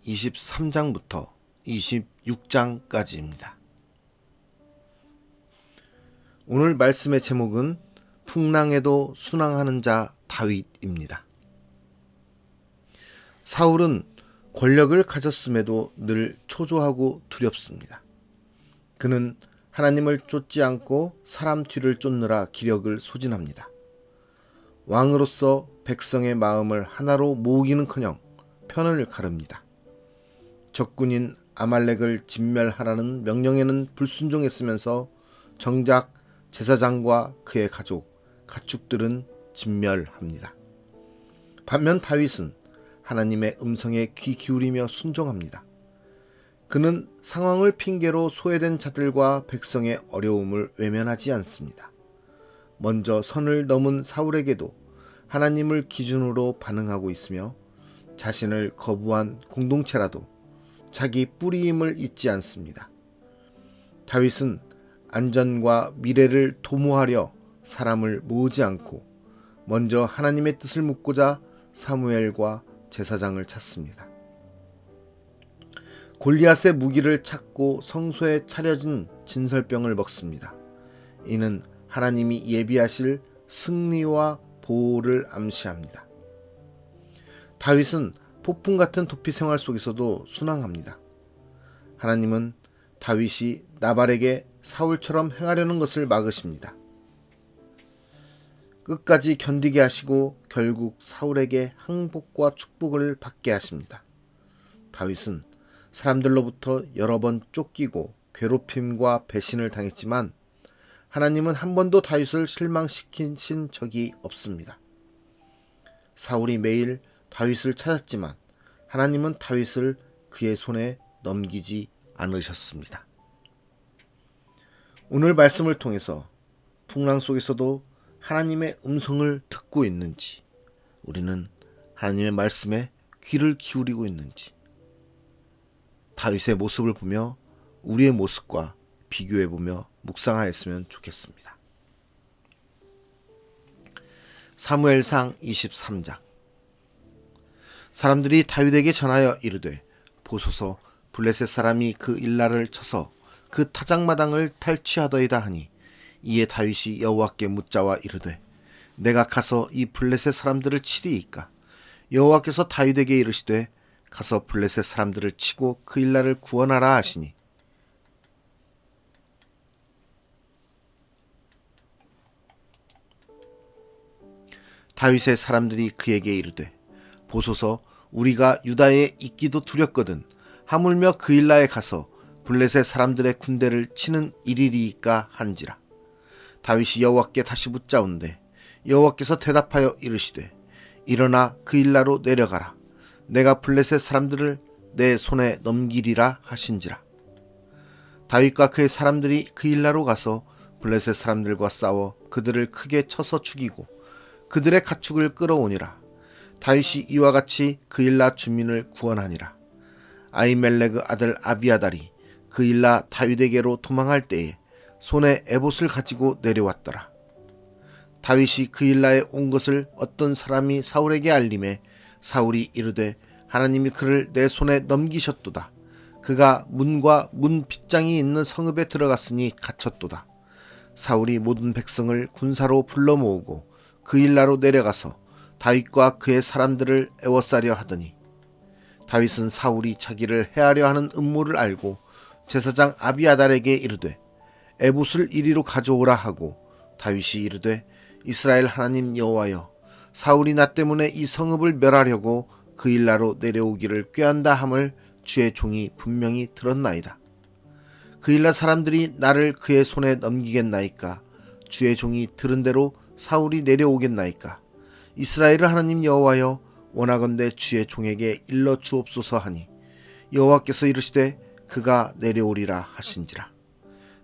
23장부터 26장까지입니다. 오늘 말씀의 제목은 풍랑에도 순항하는 자 다윗입니다. 사울은 권력을 가졌음에도 늘 초조하고 두렵습니다. 그는 하나님을 쫓지 않고 사람 뒤를 쫓느라 기력을 소진합니다. 왕으로서 백성의 마음을 하나로 모으기는커녕 편을 가릅니다. 적군인 아말렉을 진멸하라는 명령에는 불순종했으면서 정작 제사장과 그의 가축들은 진멸합니다. 반면 다윗은 하나님의 음성에 귀 기울이며 순종합니다. 그는 상황을 핑계로 소외된 자들과 백성의 어려움을 외면하지 않습니다. 먼저 선을 넘은 사울에게도 하나님을 기준으로 반응하고 있으며 자신을 거부한 공동체라도 자기 뿌리임을 잊지 않습니다. 다윗은 안전과 미래를 도모하려 사람을 모으지 않고 먼저 하나님의 뜻을 묻고자 사무엘과 제사장을 찾습니다. 골리앗의 무기를 찾고 성소에 차려진 진설병을 먹습니다. 이는 하나님이 예비하실 승리와 보호를 암시합니다. 다윗은 폭풍 같은 도피 생활 속에서도 순항합니다. 하나님은 다윗이 나발에게 사울처럼 행하려는 것을 막으십니다. 끝까지 견디게 하시고 결국 사울에게 항복과 축복을 받게 하십니다. 다윗은 사람들로부터 여러 번 쫓기고 괴롭힘과 배신을 당했지만 하나님은 한 번도 다윗을 실망시키신 적이 없습니다. 사울이 매일 다윗을 찾았지만 하나님은 다윗을 그의 손에 넘기지 않으셨습니다. 오늘 말씀을 통해서 풍랑 속에서도 하나님의 음성을 듣고 있는지, 우리는 하나님의 말씀에 귀를 기울이고 있는지, 다윗의 모습을 보며 우리의 모습과 비교해보며 묵상하였으면 좋겠습니다. 사무엘상 23장. 사람들이 다윗에게 전하여 이르되, 보소서 블레셋 사람이 그 일날을 쳐서 그 타작마당을 탈취하더이다 하니, 이에 다윗이 여호와께 묻자와 이르되, 내가 가서 이 블레셋 사람들을 치리이까? 여호와께서 다윗에게 이르시되, 가서 블레셋 사람들을 치고 그 일날을 구원하라 하시니, 다윗의 사람들이 그에게 이르되, 보소서 우리가 유다에 있기도 두렵거든 하물며 그 일날에 가서 블레셋 사람들의 군대를 치는 일이리이까 한지라. 다윗이 여호와께 다시 묻자온대 여호와께서 대답하여 이르시되, 일어나 그 일라로 내려가라. 내가 블레셋 사람들을 내 손에 넘기리라 하신지라. 다윗과 그의 사람들이 그 일라로 가서 블레셋 사람들과 싸워 그들을 크게 쳐서 죽이고 그들의 가축을 끌어오니라. 다윗이 이와 같이 그 일라 주민을 구원하니라. 아히멜렉의 아들 아비아달이 그 일라 다윗에게로 도망할 때에 손에 에봇을 가지고 내려왔더라. 다윗이 그 일라에 온 것을 어떤 사람이 사울에게 알림해 사울이 이르되, 하나님이 그를 내 손에 넘기셨도다. 그가 문과 문 빗장이 있는 성읍에 들어갔으니 갇혔도다. 사울이 모든 백성을 군사로 불러 모으고 그 일라로 내려가서 다윗과 그의 사람들을 애워싸려 하더니, 다윗은 사울이 자기를 해하려 하는 음모를 알고 제사장 아비아달에게 이르되, 에봇을 이리로 가져오라 하고, 다윗이 이르되, 이스라엘 하나님 여호와여, 사울이 나 때문에 이 성읍을 멸하려고 그 일라로 내려오기를 꾀한다 함을 주의 종이 분명히 들었나이다. 그 일라 사람들이 나를 그의 손에 넘기겠나이까? 주의 종이 들은 대로 사울이 내려오겠나이까? 이스라엘의 하나님 여호와여, 원하건대 주의 종에게 일러 주옵소서 하니, 여호와께서 이르시되 그가 내려오리라 하신지라.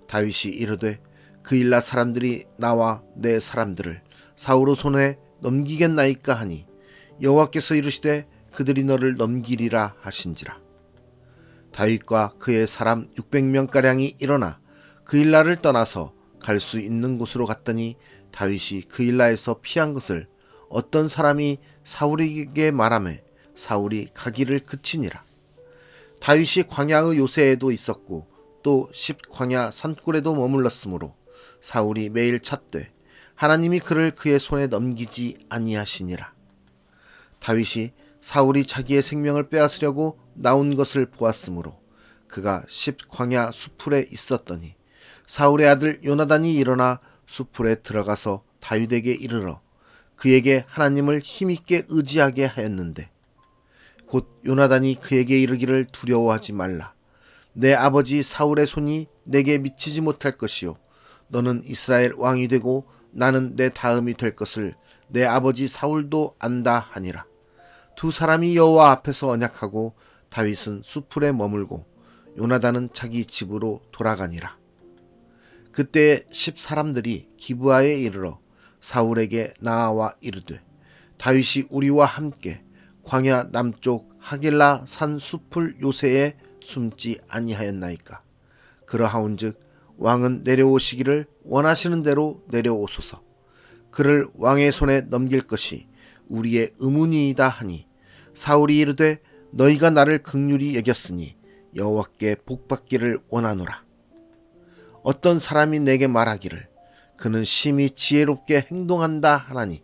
다윗이 이르되, 그 일라 사람들이 나와 내 사람들을 사울의 손에 넘기겠나이까 하니, 여호와께서 이르시되 그들이 너를 넘기리라 하신지라. 다윗과 그의 사람 600명가량이 일어나 그 일라를 떠나서 갈 수 있는 곳으로 갔더니, 다윗이 그 일라에서 피한 것을 어떤 사람이 사울에게 말하매 사울이 가기를 그치니라. 다윗이 광야의 요새에도 있었고 또 십광야 산골에도 머물렀으므로 사울이 매일 찾되 하나님이 그를 그의 손에 넘기지 아니하시니라. 다윗이 사울이 자기의 생명을 빼앗으려고 나온 것을 보았으므로 그가 십광야 수풀에 있었더니 사울의 아들 요나단이 일어나 수풀에 들어가서 다윗에게 이르러 그에게 하나님을 힘있게 의지하게 하였는데 곧 요나단이 그에게 이르기를 두려워하지 말라. 내 아버지 사울의 손이 내게 미치지 못할 것이요 너는 이스라엘 왕이 되고 나는 내 다음이 될 것을 내 아버지 사울도 안다 하니라. 두 사람이 여호와 앞에서 언약하고 다윗은 수풀에 머물고 요나단은 자기 집으로 돌아가니라. 그때 10사람들이 기브아에 이르러 사울에게 나아와 이르되 다윗이 우리와 함께 광야 남쪽 하길라 산 수풀 요새에 숨지 아니하였나이까. 그러하온즉 왕은 내려오시기를 원하시는 대로 내려오소서. 그를 왕의 손에 넘길 것이 우리의 의문이이다 하니 사울이 이르되 너희가 나를 긍휼히 여겼으니 여호와께 복받기를 원하노라. 어떤 사람이 내게 말하기를 그는 심히 지혜롭게 행동한다 하나니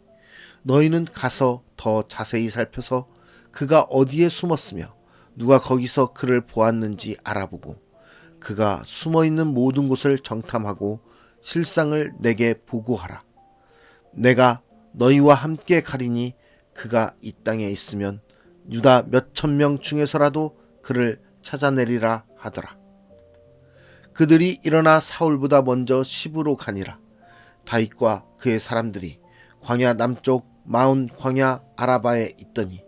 너희는 가서 더 자세히 살펴서 그가 어디에 숨었으며 누가 거기서 그를 보았는지 알아보고 그가 숨어있는 모든 곳을 정탐하고 실상을 내게 보고하라. 내가 너희와 함께 가리니 그가 이 땅에 있으면 유다 몇천 명 중에서라도 그를 찾아내리라 하더라. 그들이 일어나 사울보다 먼저 시브로 가니라. 다윗과 그의 사람들이 광야 남쪽 마온 광야 아라바에 있더니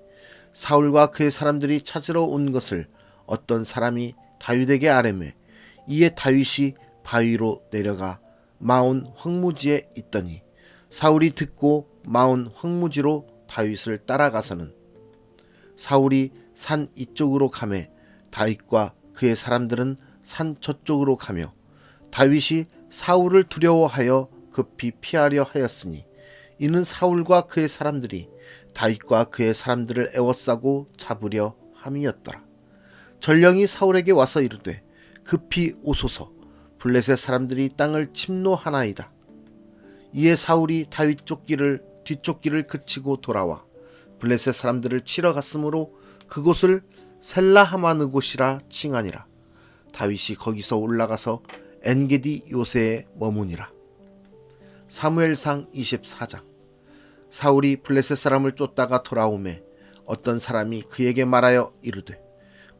사울과 그의 사람들이 찾으러 온 것을 어떤 사람이 다윗에게 아뢰매 이에 다윗이 바위로 내려가 마온 황무지에 있더니 사울이 듣고 마온 황무지로 다윗을 따라가서는 사울이 산 이쪽으로 가매 다윗과 그의 사람들은 산 저쪽으로 가며 다윗이 사울을 두려워하여 급히 피하려 하였으니 이는 사울과 그의 사람들이 다윗과 그의 사람들을 애워싸고 잡으려 함이었더라. 전령이 사울에게 와서 이르되 급히 오소서. 블레셋 사람들이 땅을 침노하나이다. 이에 사울이 다윗 뒷쫓기를 그치고 돌아와 블레셋 사람들을 치러 갔으므로 그곳을 셀라하마느곳이라 칭하니라. 다윗이 거기서 올라가서 엔게디 요새에 머무니라. 사무엘상 24장. 사울이 블레셋 사람을 쫓다가 돌아오매 어떤 사람이 그에게 말하여 이르되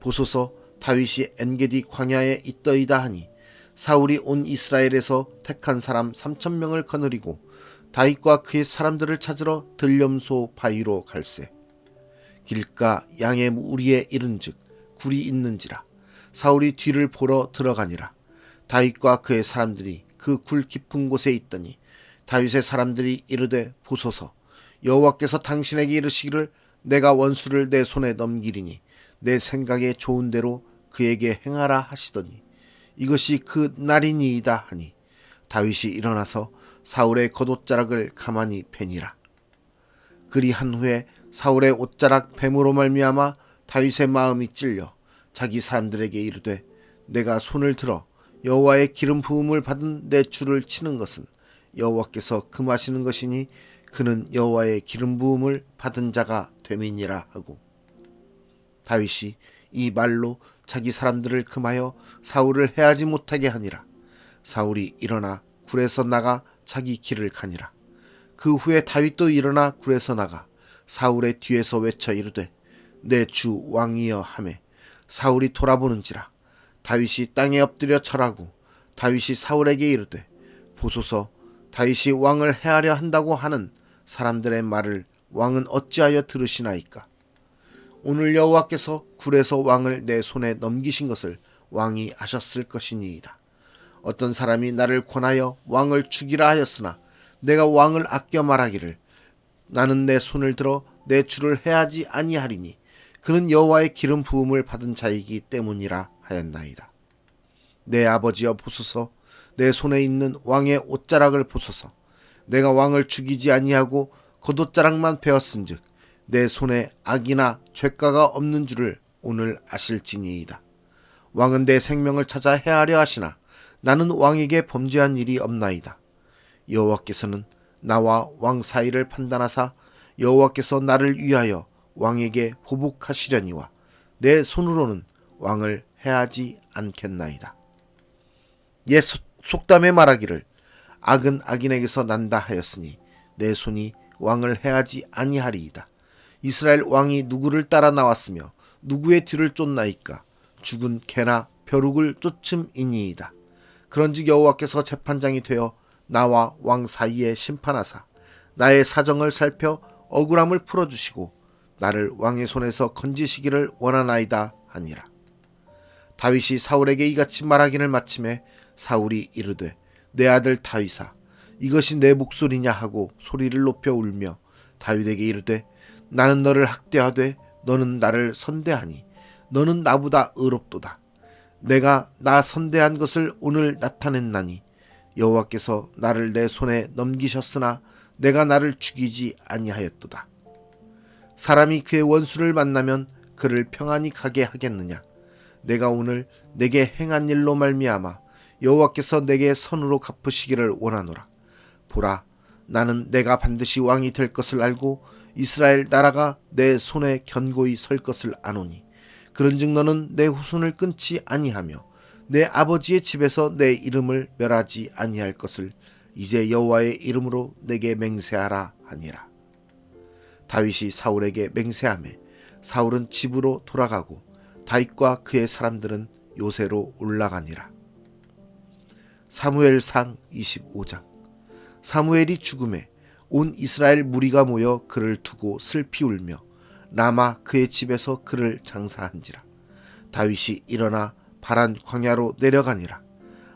보소서 다윗이 엔게디 광야에 있더이다 하니 사울이 온 이스라엘에서 택한 사람 3,000명을 거느리고 다윗과 그의 사람들을 찾으러 들염소 바위로 갈새. 길가 양의 무리에 이른즉 굴이 있는지라. 사울이 뒤를 보러 들어가니라. 다윗과 그의 사람들이 그 굴 깊은 곳에 있더니 다윗의 사람들이 이르되 보소서 여호와께서 당신에게 이르시기를 내가 원수를 내 손에 넘기리니 내 생각에 좋은 대로 그에게 행하라 하시더니 이것이 그 날이니이다 하니 다윗이 일어나서 사울의 겉옷자락을 가만히 베니라. 그리한 후에 사울의 옷자락 뱀으로 말미암아 다윗의 마음이 찔려 자기 사람들에게 이르되 내가 손을 들어 여호와의 기름 부음을 받은 내 주를 치는 것은 여호와께서 금하시는 것이니 그는 여호와의 기름 부음을 받은 자가 됨이니라 하고 다윗이 이 말로 자기 사람들을 금하여 사울을 해하지 못하게 하니라. 사울이 일어나 굴에서 나가 자기 길을 가니라. 그 후에 다윗도 일어나 굴에서 나가 사울의 뒤에서 외쳐 이르되 내 주 왕이여 하매 사울이 돌아보는지라. 다윗이 땅에 엎드려 절하고 다윗이 사울에게 이르되 보소서 다윗이 왕을 해하려 한다고 하는 사람들의 말을 왕은 어찌하여 들으시나이까. 오늘 여호와께서 굴에서 왕을 내 손에 넘기신 것을 왕이 아셨을 것이니이다. 어떤 사람이 나를 권하여 왕을 죽이라 하였으나 내가 왕을 아껴 말하기를 나는 내 손을 들어 내 주를 해하지 아니하리니 그는 여호와의 기름 부음을 받은 자이기 때문이라 하였나이다. 내 아버지여 보소서 내 손에 있는 왕의 옷자락을 보소서. 내가 왕을 죽이지 아니하고 겉옷자락만 베었은즉 내 손에 악이나 죄가가 없는 줄을 오늘 아실지니이다. 왕은 내 생명을 찾아 해하려 하시나 나는 왕에게 범죄한 일이 없나이다. 여호와께서는 나와 왕 사이를 판단하사 여호와께서 나를 위하여 왕에게 보복하시려니와 내 손으로는 왕을 해하지 않겠나이다. 옛 속담에 말하기를 악은 악인에게서 난다 하였으니 내 손이 왕을 해하지 아니하리이다. 이스라엘 왕이 누구를 따라 나왔으며 누구의 뒤를 쫓나이까? 죽은 개나 벼룩을 쫓음이니이다. 그런즉 여호와께서 재판장이 되어 나와 왕 사이에 심판하사 나의 사정을 살펴 억울함을 풀어주시고 나를 왕의 손에서 건지시기를 원하나이다 하니라. 다윗이 사울에게 이같이 말하기를 마침에 사울이 이르되 내 아들 다윗아 이것이 내 목소리냐 하고 소리를 높여 울며 다윗에게 이르되 나는 너를 학대하되 너는 나를 선대하니 너는 나보다 의롭도다. 내가 나 선대한 것을 오늘 나타냈나니 여호와께서 나를 내 손에 넘기셨으나 내가 나를 죽이지 아니하였도다. 사람이 그의 원수를 만나면 그를 평안히 가게 하겠느냐? 내가 오늘 내게 행한 일로 말미암아 여호와께서 내게 선으로 갚으시기를 원하노라. 보라, 나는 내가 반드시 왕이 될 것을 알고 이스라엘 나라가 내 손에 견고히 설 것을 아노니 그런즉 너는 내 후손을 끊지 아니하며 내 아버지의 집에서 내 이름을 멸하지 아니할 것을 이제 여호와의 이름으로 내게 맹세하라 하니라. 다윗이 사울에게 맹세하매 사울은 집으로 돌아가고 다윗과 그의 사람들은 요새로 올라가니라. 사무엘상 25장. 사무엘이 죽음에 온 이스라엘 무리가 모여 그를 두고 슬피 울며 라마 그의 집에서 그를 장사한지라. 다윗이 일어나 바란 광야로 내려가니라.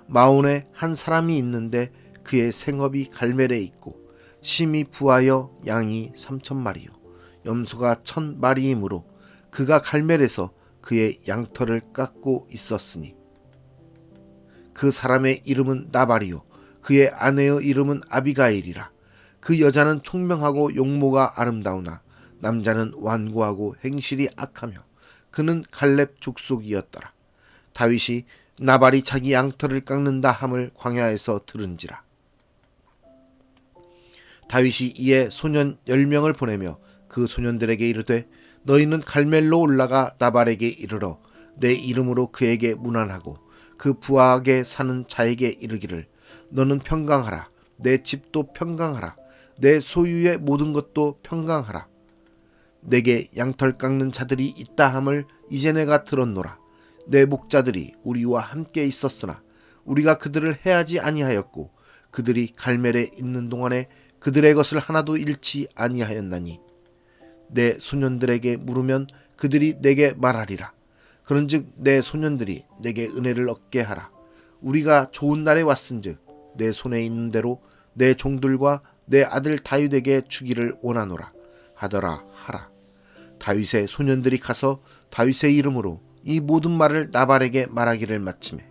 마온에 한 사람이 있는데 그의 생업이 갈멜에 있고 심이 부하여 양이 3,000마리요 염소가 1,000마리이므로 그가 갈멜에서 그의 양털을 깎고 있었으니 그 사람의 이름은 나발이요 그의 아내의 이름은 아비가일이라. 그 여자는 총명하고 용모가 아름다우나 남자는 완고하고 행실이 악하며 그는 갈렙 족속이었더라. 다윗이 나발이 자기 양털을 깎는다 함을 광야에서 들은지라. 다윗이 이에 소년 10명을 보내며 그 소년들에게 이르되 너희는 갈멜로 올라가 나발에게 이르러 내 이름으로 그에게 문안하고 그 부하에게 사는 자에게 이르기를 너는 평강하라. 내 집도 평강하라. 내 소유의 모든 것도 평강하라. 내게 양털 깎는 자들이 있다 함을 이제 내가 들었노라. 내 목자들이 우리와 함께 있었으나 우리가 그들을 해하지 아니하였고 그들이 갈멜에 있는 동안에 그들의 것을 하나도 잃지 아니하였나니 내 소년들에게 물으면 그들이 내게 말하리라. 그런즉 내 소년들이 내게 은혜를 얻게 하라. 우리가 좋은 날에 왔은즉 내 손에 있는 대로 내 종들과 내 아들 다윗에게 주기를 원하노라 하더라 하라. 다윗의 소년들이 가서 다윗의 이름으로 이 모든 말을 나발에게 말하기를 마치매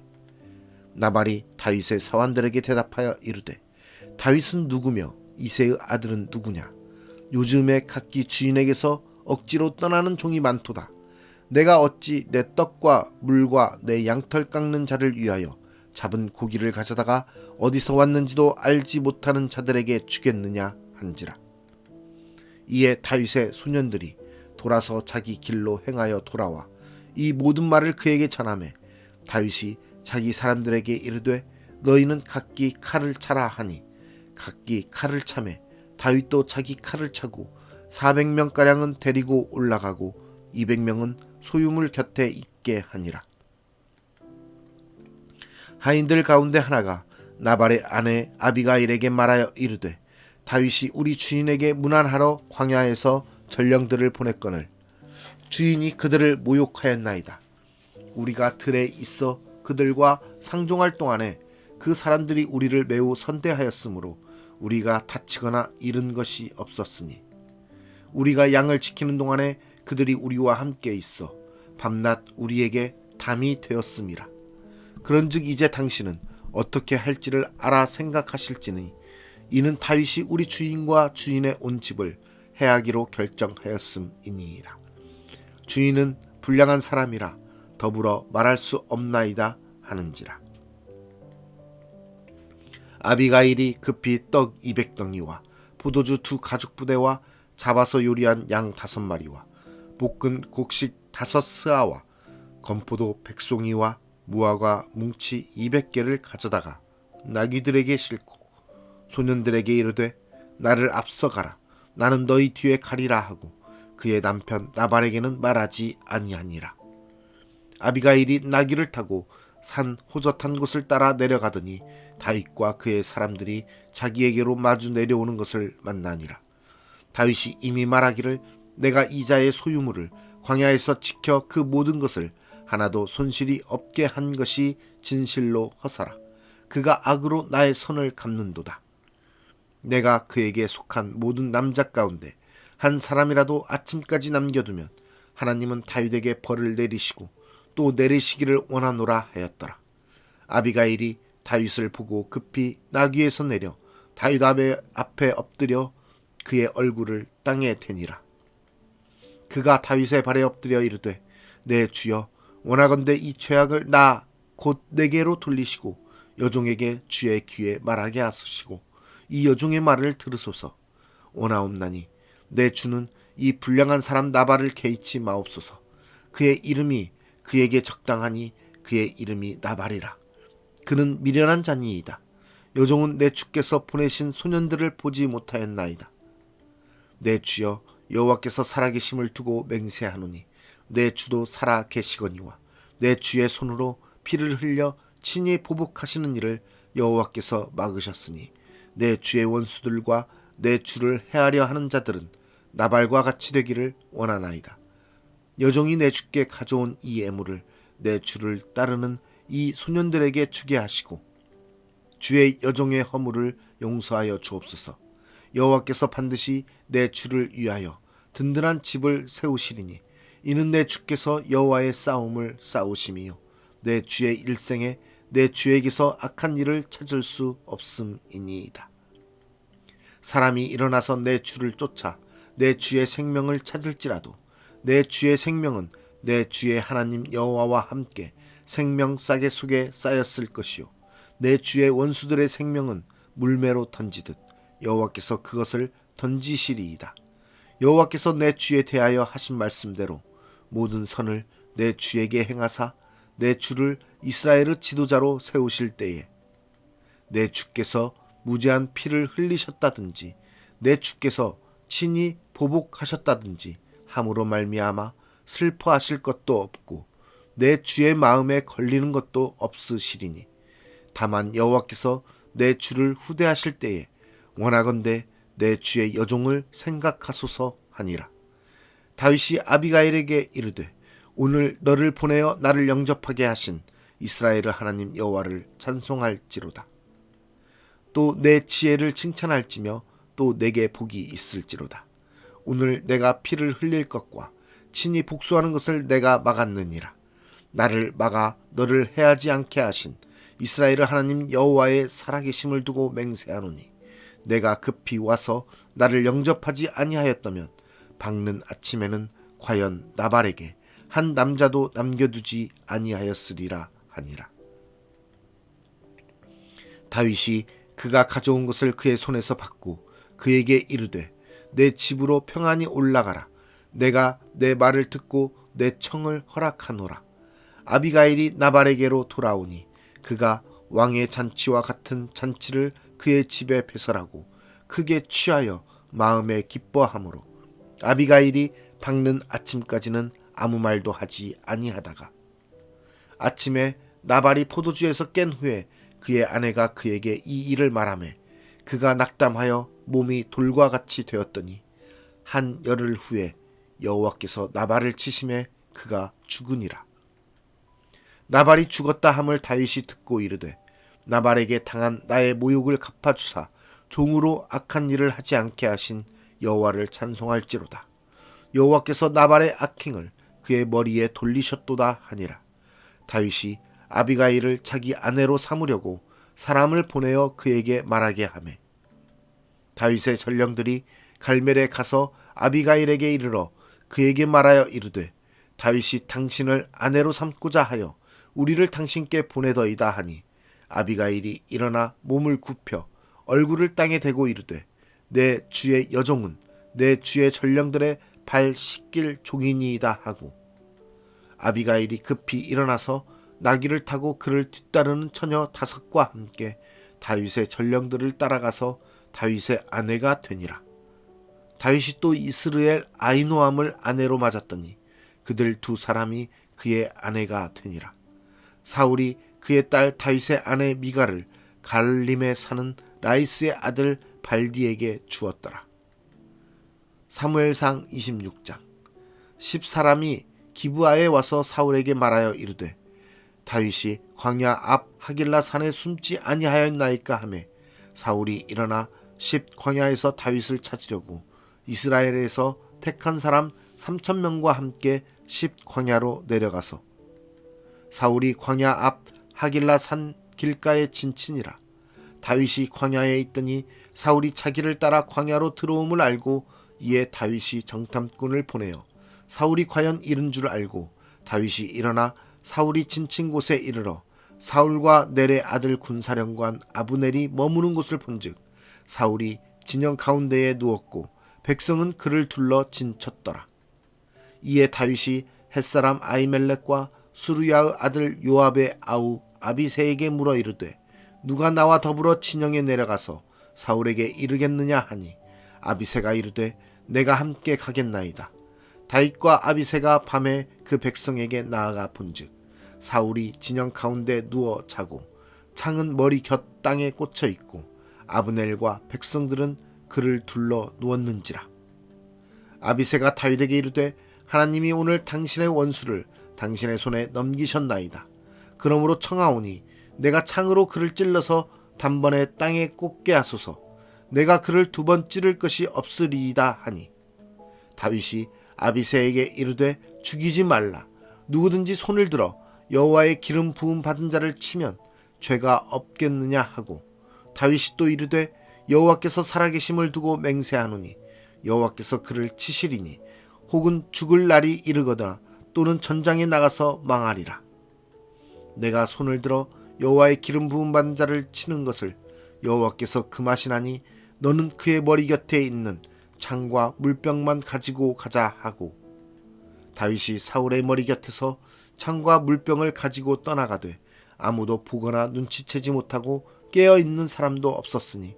나발이 다윗의 사환들에게 대답하여 이르되 다윗은 누구며 이새의 아들은 누구냐? 요즘에 각기 주인에게서 억지로 떠나는 종이 많도다. 내가 어찌 내 떡과 물과 내 양털 깎는 자를 위하여 잡은 고기를 가져다가 어디서 왔는지도 알지 못하는 자들에게 주겠느냐 한지라. 이에 다윗의 소년들이 돌아서 자기 길로 행하여 돌아와 이 모든 말을 그에게 전하매 다윗이 자기 사람들에게 이르되 너희는 각기 칼을 차라 하니 각기 칼을 차매 다윗도 자기 칼을 차고 400명가량은 데리고 올라가고 200명은 소유물 곁에 있게 하니라. 하인들 가운데 하나가 나발의 아내 아비가일에게 말하여 이르되 다윗이 우리 주인에게 문안하러 광야에서 전령들을 보냈거늘 주인이 그들을 모욕하였나이다. 우리가 들에 있어 그들과 상종할 동안에 그 사람들이 우리를 매우 선대하였으므로 우리가 다치거나 잃은 것이 없었으니 우리가 양을 지키는 동안에 그들이 우리와 함께 있어 밤낮 우리에게 담이 되었음이라. 그런즉 이제 당신은 어떻게 할지를 알아 생각하실지니 이는 다윗이 우리 주인과 주인의 온 집을 해하기로 결정하였음이니이다. 주인은 불량한 사람이라 더불어 말할 수 없나이다 하는지라. 아비가일이 급히 떡 200덩이와 포도주 2 가죽부대와 잡아서 요리한 양 5마리와 볶은 곡식 5 스아와 건포도 100송이와 무화과 뭉치 200개를 가져다가 나귀들에게 싣고 소년들에게 이르되 나를 앞서가라, 나는 너희 뒤에 가리라 하고 그의 남편 나발에게는 말하지 아니하니라. 아비가일이 나귀를 타고 산 호젓한 곳을 따라 내려가더니 다윗과 그의 사람들이 자기에게로 마주 내려오는 것을 만나니라. 다윗이 이미 말하기를 내가 이자의 소유물을 광야에서 지켜 그 모든 것을 하나도 손실이 없게 한 것이 진실로 허사라. 그가 악으로 나의 선을 갚는도다. 내가 그에게 속한 모든 남자 가운데 한 사람이라도 아침까지 남겨두면 하나님은 다윗에게 벌을 내리시고 또 내리시기를 원하노라 하였더라. 아비가일이 다윗을 보고 급히 나귀에서 내려 다윗 앞에 엎드려 그의 얼굴을 땅에 대니라. 그가 다윗의 발에 엎드려 이르되 내 주여, 원하건대 이 죄악을 나 곧 내게로 돌리시고 여종에게 주의 귀에 말하게 하시고 이 여종의 말을 들으소서. 원하옵나니 내 주는 이 불량한 사람 나발을 개의치 마옵소서. 그의 이름이 그에게 적당하니 그의 이름이 나발이라. 그는 미련한 자니이다. 여종은 내 주께서 보내신 소년들을 보지 못하였나이다. 내 주여, 여호와께서 살아계심을 두고 맹세하노니 내 주도 살아계시거니와 내 주의 손으로 피를 흘려 친히 보복하시는 일을 여호와께서 막으셨으니 내 주의 원수들과 내 주를 해하려 하는 자들은 나발과 같이 되기를 원하나이다. 여종이 내 주께 가져온 이 애물을 내 주를 따르는 이 소년들에게 주게 하시고 주의 여종의 허물을 용서하여 주옵소서. 여호와께서 반드시 내 주를 위하여 든든한 집을 세우시리니 이는 내 주께서 여호와의 싸움을 싸우심이요 내 주의 일생에 내 주에게서 악한 일을 찾을 수 없음이니이다. 사람이 일어나서 내 주를 쫓아 내 주의 생명을 찾을지라도 내 주의 생명은 내 주의 하나님 여호와와 함께 생명 싸개 속에 쌓였을 것이요 내 주의 원수들의 생명은 물매로 던지듯 여호와께서 그것을 던지시리이다. 여호와께서 내 주에 대하여 하신 말씀대로 모든 선을 내 주에게 행하사 내 주를 이스라엘의 지도자로 세우실 때에 내 주께서 무죄한 피를 흘리셨다든지 내 주께서 친히 보복하셨다든지 함으로 말미암아 슬퍼하실 것도 없고 내 주의 마음에 걸리는 것도 없으시리니 다만 여호와께서 내 주를 후대하실 때에 원하건대 내 주의 여종을 생각하소서 하니라. 다윗이 아비가일에게 이르되 오늘 너를 보내어 나를 영접하게 하신 이스라엘의 하나님 여호와를 찬송할지로다. 또 내 지혜를 칭찬할지며 또 내게 복이 있을지로다. 오늘 내가 피를 흘릴 것과 친히 복수하는 것을 내가 막았느니라. 나를 막아 너를 해하지 않게 하신 이스라엘의 하나님 여호와의 살아계심을 두고 맹세하노니 내가 급히 와서 나를 영접하지 아니하였다면 밝는 아침에는 과연 나발에게 한 남자도 남겨두지 아니하였으리라 하니라. 다윗이 그가 가져온 것을 그의 손에서 받고 그에게 이르되 내 집으로 평안히 올라가라. 내가 내 말을 듣고 내 청을 허락하노라. 아비가일이 나발에게로 돌아오니 그가 왕의 잔치와 같은 잔치를 그의 집에 배설하고 크게 취하여 마음에 기뻐하므로 아비가일이 밝는 아침까지는 아무 말도 하지 아니하다가 아침에 나발이 포도주에서 깬 후에 그의 아내가 그에게 이 일을 말하매 그가 낙담하여 몸이 돌과 같이 되었더니 한 열흘 후에 여호와께서 나발을 치심에 그가 죽으니라. 나발이 죽었다 함을 다윗이 듣고 이르되 나발에게 당한 나의 모욕을 갚아주사 종으로 악한 일을 하지 않게 하신 여호와를 찬송할지로다. 여호와께서 나발의 악행을 그의 머리에 돌리셨도다 하니라. 다윗이 아비가일을 자기 아내로 삼으려고 사람을 보내어 그에게 말하게 하매 다윗의 전령들이 갈멜에 가서 아비가일에게 이르러 그에게 말하여 이르되 다윗이 당신을 아내로 삼고자 하여 우리를 당신께 보내더이다 하니 아비가일이 일어나 몸을 굽혀 얼굴을 땅에 대고 이르되 내 주의 여종은 내 주의 전령들의 발 씻길 종이니이다 하고 아비가일이 급히 일어나서 나귀를 타고 그를 뒤따르는 처녀 5과 함께 다윗의 전령들을 따라가서 다윗의 아내가 되니라. 다윗이 또 이스라엘 아히노함을 아내로 맞았더니 그들 2사람이 그의 아내가 되니라. 사울이 그의 딸 다윗의 아내 미가를 갈림에 사는 라이스의 아들 발디에게 주었더라. 사무엘상 26장. 10사람이 기브아에 와서 사울에게 말하여 이르되 다윗이 광야 앞 하길라 산에 숨지 아니하였나이까 하매 사울이 일어나 10 광야에서 다윗을 찾으려고 이스라엘에서 택한 사람 3,000명과 함께 10 광야로 내려가서 사울이 광야 앞 하길라 산 길가에 진친이라. 다윗이 광야에 있더니 사울이 자기를 따라 광야로 들어옴을 알고 이에 다윗이 정탐꾼을 보내어 사울이 과연 이른 줄 알고 다윗이 일어나 사울이 진친 곳에 이르러 사울과 넬의 아들 군사령관 아브넬이 머무는 곳을 본즉 사울이 진영 가운데에 누웠고 백성은 그를 둘러 진쳤더라. 이에 다윗이 햇사람 아히멜렉과 수루야의 아들 요압의 아우 아비새에게 물어 이르되 누가 나와 더불어 진영에 내려가서 사울에게 이르겠느냐 하니 아비새가 이르되 내가 함께 가겠나이다. 다윗과 아비새가 밤에 그 백성에게 나아가 본즉 사울이 진영 가운데 누워 자고 창은 머리 곁 땅에 꽂혀 있고 아브넬과 백성들은 그를 둘러 누웠는지라. 아비새가 다윗에게 이르되 하나님이 오늘 당신의 원수를 당신의 손에 넘기셨나이다. 그러므로 청하오니 내가 창으로 그를 찔러서 단번에 땅에 꽂게 하소서. 내가 그를 2번 찌를 것이 없으리이다 하니 다윗이 아비새에게 이르되 죽이지 말라. 누구든지 손을 들어 여호와의 기름 부음 받은 자를 치면 죄가 없겠느냐 하고 다윗이 또 이르되 여호와께서 살아계심을 두고 맹세하노니 여호와께서 그를 치시리니 혹은 죽을 날이 이르거나 또는 전장에 나가서 망하리라. 내가 손을 들어 여호와의 기름 부음 받은 자를 치는 것을 여호와께서 금하시나니 너는 그의 머리 곁에 있는 창과 물병만 가지고 가자 하고 다윗이 사울의 머리 곁에서 창과 물병을 가지고 떠나가되 아무도 보거나 눈치채지 못하고 깨어있는 사람도 없었으니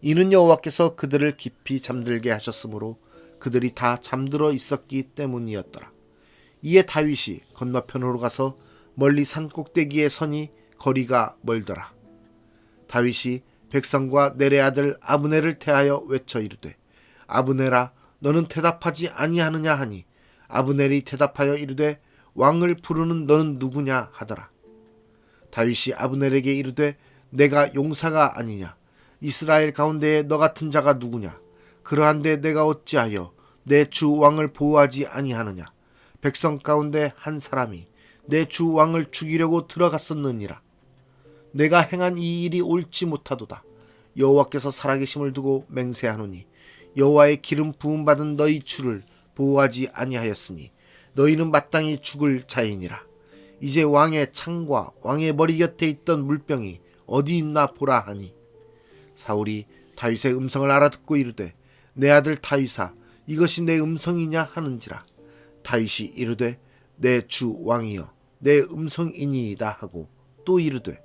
이는 여호와께서 그들을 깊이 잠들게 하셨으므로 그들이 다 잠들어 있었기 때문이었더라. 이에 다윗이 건너편으로 가서 멀리 산 꼭대기에 서니 거리가 멀더라. 다윗이 백성과 넬의 아들 아브넬을 대하여 외쳐 이르되 아브넬아 너는 대답하지 아니하느냐 하니 아브넬이 대답하여 이르되 왕을 부르는 너는 누구냐 하더라. 다윗이 아브넬에게 이르되 내가 용사가 아니냐. 이스라엘 가운데에 너 같은 자가 누구냐. 그러한데 내가 어찌하여 내 주 왕을 보호하지 아니하느냐. 백성 가운데 한 사람이 내 주 왕을 죽이려고 들어갔었느니라. 내가 행한 이 일이 옳지 못하도다. 여호와께서 살아계심을 두고 맹세하노니 여호와의 기름 부음 받은 너희 주를 보호하지 아니하였으니 너희는 마땅히 죽을 자이니라. 이제 왕의 창과 왕의 머리 곁에 있던 물병이 어디 있나 보라 하니 사울이 다윗의 음성을 알아듣고 이르되 내 아들 다윗아 이것이 내 음성이냐 하는지라. 다윗이 이르되 내 주 왕이여 내 음성이니이다 하고 또 이르되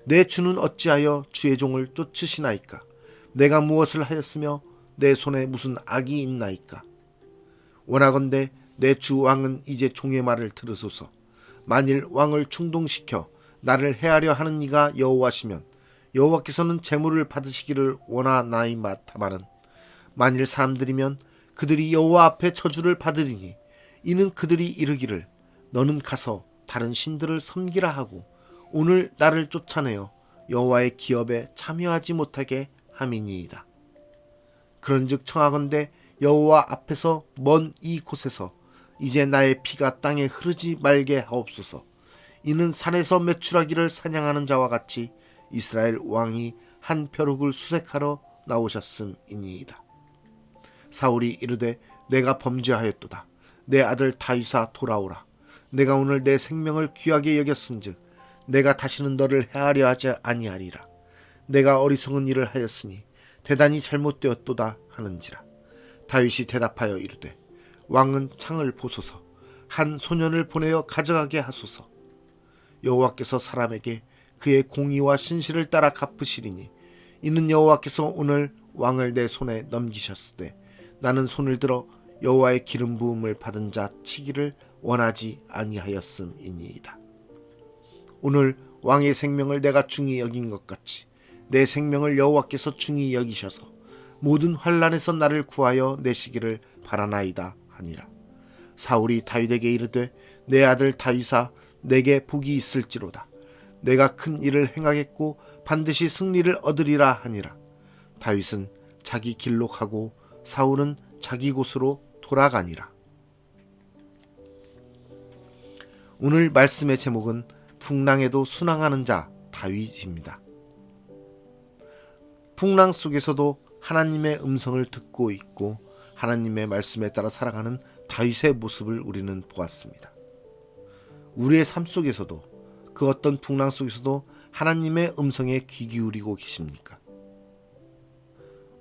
내 주는 어찌하여 주의 종을 쫓으시나이까. 내가 무엇을 하였으며 내 손에 무슨 악이 있나이까. 원하건대 내 주 왕은 이제 종의 말을 들으소서. 만일 왕을 충동시켜 나를 해하려 하는 이가 여호와시면 여호와께서는 재물을 받으시기를 원하나이다마는 만일 사람들이면 그들이 여호와 앞에 저주를 받으리니 이는 그들이 이르기를 너는 가서 다른 신들을 섬기라 하고 오늘 나를 쫓아내어 여호와의 기업에 참여하지 못하게 함이니이다. 그런즉 청하건대 여호와 앞에서 먼 이 곳에서 이제 나의 피가 땅에 흐르지 말게 하옵소서. 이는 산에서 메추라기를 사냥하는 자와 같이 이스라엘 왕이 한 벼룩을 수색하러 나오셨음이니이다. 사울이 이르되 내가 범죄하였도다. 내 아들 다윗아 돌아오라. 내가 오늘 내 생명을 귀하게 여겼은즉 내가 다시는 너를 해하려 하지 아니하리라. 내가 어리석은 일을 하였으니 대단히 잘못되었도다 하는지라. 다윗이 대답하여 이르되 왕은 창을 보소서. 한 소년을 보내어 가져가게 하소서. 여호와께서 사람에게 그의 공의와 신실을 따라 갚으시리니 이는 여호와께서 오늘 왕을 내 손에 넘기셨을 때 나는 손을 들어 여호와의 기름 부음을 받은 자 치기를 원하지 아니하였음이니이다. 오늘 왕의 생명을 내가 중히 여긴 것 같이 내 생명을 여호와께서 중히 여기셔서 모든 환난에서 나를 구하여 내시기를 바라나이다 하니라. 사울이 다윗에게 이르되 내 아들 다윗아 내게 복이 있을지로다. 내가 큰 일을 행하겠고 반드시 승리를 얻으리라 하니라. 다윗은 자기 길로 가고 사울은 자기 곳으로 돌아가니라. 오늘 말씀의 제목은 풍랑에도 순항하는 자 다윗입니다. 풍랑 속에서도 하나님의 음성을 듣고 있고 하나님의 말씀에 따라 살아가는 다윗의 모습을 우리는 보았습니다. 우리의 삶 속에서도 그 어떤 풍랑 속에서도 하나님의 음성에 귀 기울이고 계십니까?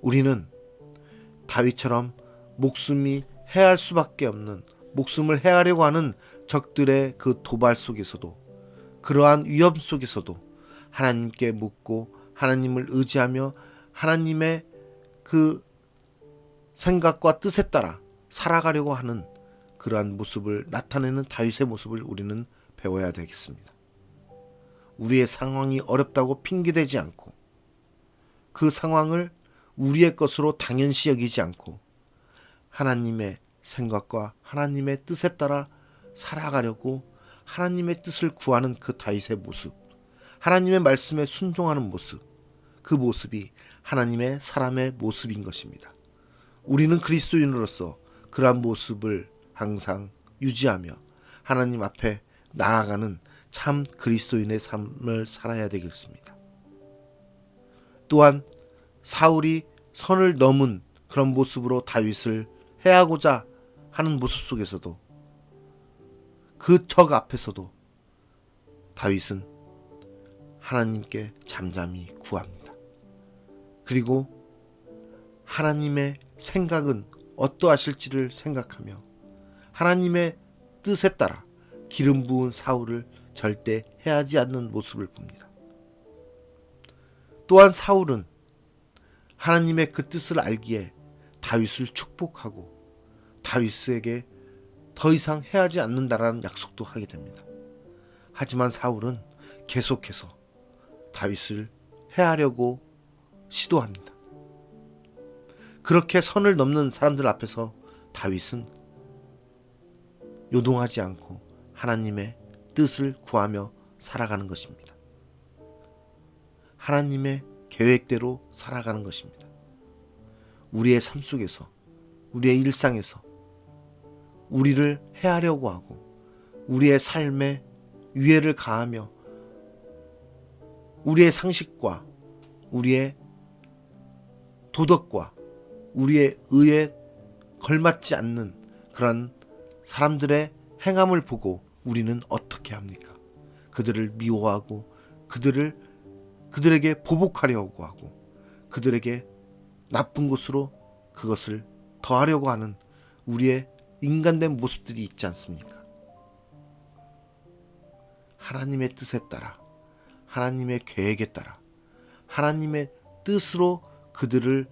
우리는 다윗처럼 목숨이 해할 수밖에 없는, 목숨을 해하려고 하는 적들의 그 도발 속에서도, 그러한 위험 속에서도 하나님께 묻고 하나님을 의지하며 하나님의 그 생각과 뜻에 따라 살아가려고 하는 그러한 모습을 나타내는 다윗의 모습을 우리는 배워야 되겠습니다. 우리의 상황이 어렵다고 핑계대지 않고 그 상황을 우리의 것으로 당연시 여기지 않고 하나님의 생각과 하나님의 뜻에 따라 살아가려고 하나님의 뜻을 구하는 그 다윗의 모습, 하나님의 말씀에 순종하는 모습, 그 모습이 하나님의 사람의 모습인 것입니다. 우리는 그리스도인으로서 그러한 모습을 항상 유지하며 하나님 앞에 나아가는 참 그리스도인의 삶을 살아야 되겠습니다. 또한 사울이 선을 넘은 그런 모습으로 다윗을 해하고자 하는 모습 속에서도 그 적 앞에서도 다윗은 하나님께 잠잠히 구합니다. 그리고 하나님의 생각은 어떠하실지를 생각하며 하나님의 뜻에 따라 기름 부은 사울을 절대 해하지 않는 모습을 봅니다. 또한 사울은 하나님의 그 뜻을 알기에 다윗을 축복하고 다윗에게 더 이상 해하지 않는다라는 약속도 하게 됩니다. 하지만 사울은 계속해서 다윗을 해하려고 시도합니다. 그렇게 선을 넘는 사람들 앞에서 다윗은 요동하지 않고 하나님의 뜻을 구하며 살아가는 것입니다. 하나님의 계획대로 살아가는 것입니다. 우리의 삶 속에서, 우리의 일상에서 우리를 해하려고 하고 우리의 삶에 위해를 가하며 우리의 상식과 우리의 도덕과 우리의 의에 걸맞지 않는 그런 사람들의 행함을 보고 우리는 어떻게 합니까? 그들을 미워하고 그들에게 보복하려고 하고 그들에게 나쁜 것으로 그것을 더하려고 하는 우리의 인간된 모습들이 있지 않습니까? 하나님의 뜻에 따라 하나님의 계획에 따라 하나님의 뜻으로 그들을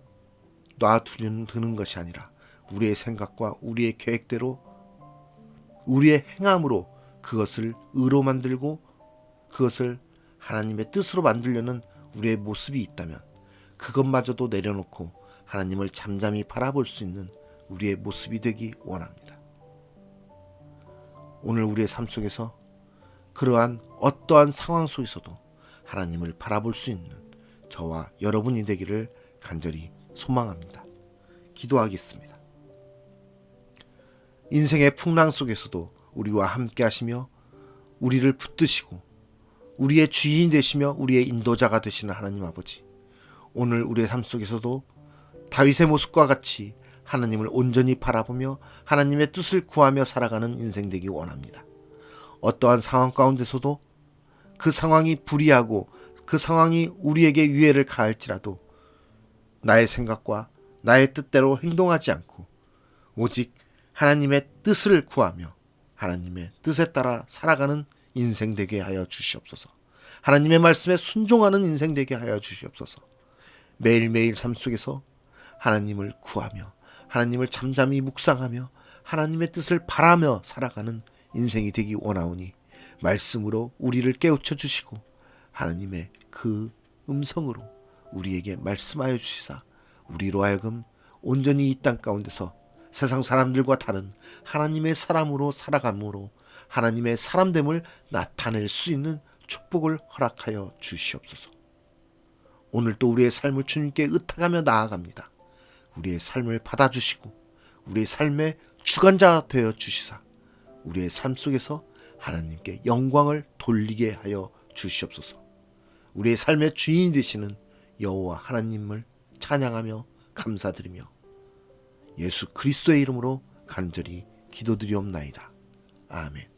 놔두는 것이 아니라 우리의 생각과 우리의 계획대로 우리의 행함으로 그것을 의로 만들고 그것을 하나님의 뜻으로 만들려는 우리의 모습이 있다면 그것마저도 내려놓고 하나님을 잠잠히 바라볼 수 있는 우리의 모습이 되기 원합니다. 오늘 우리의 삶 속에서 그러한 어떠한 상황 속에서도 하나님을 바라볼 수 있는 저와 여러분이 되기를 간절히 소망합니다. 기도하겠습니다. 인생의 풍랑 속에서도 우리와 함께 하시며 우리를 붙드시고 우리의 주인이 되시며 우리의 인도자가 되시는 하나님 아버지, 오늘 우리의 삶 속에서도 다윗의 모습과 같이 하나님을 온전히 바라보며 하나님의 뜻을 구하며 살아가는 인생 되기 원합니다. 어떠한 상황 가운데서도 그 상황이 불이하고 그 상황이 우리에게 유해를 가할지라도 나의 생각과 나의 뜻대로 행동하지 않고 오직 하나님의 뜻을 구하며 하나님의 뜻에 따라 살아가는 인생 되게 하여 주시옵소서. 하나님의 말씀에 순종하는 인생 되게 하여 주시옵소서. 매일매일 삶 속에서 하나님을 구하며 하나님을 잠잠히 묵상하며 하나님의 뜻을 바라며 살아가는 인생이 되기 원하오니 말씀으로 우리를 깨우쳐 주시고 하나님의 그 음성으로 우리에게 말씀하여 주시사 우리로 하여금 온전히 이 땅 가운데서 세상 사람들과 다른 하나님의 사람으로 살아감으로 하나님의 사람됨을 나타낼 수 있는 축복을 허락하여 주시옵소서. 오늘도 우리의 삶을 주님께 의탁하며 나아갑니다. 우리의 삶을 받아주시고 우리의 삶의 주관자 되어 주시사 우리의 삶 속에서 하나님께 영광을 돌리게 하여 주시옵소서. 우리의 삶의 주인이 되시는 여호와 하나님을 찬양하며 감사드리며 예수 그리스도의 이름으로 간절히 기도드리옵나이다. 아멘.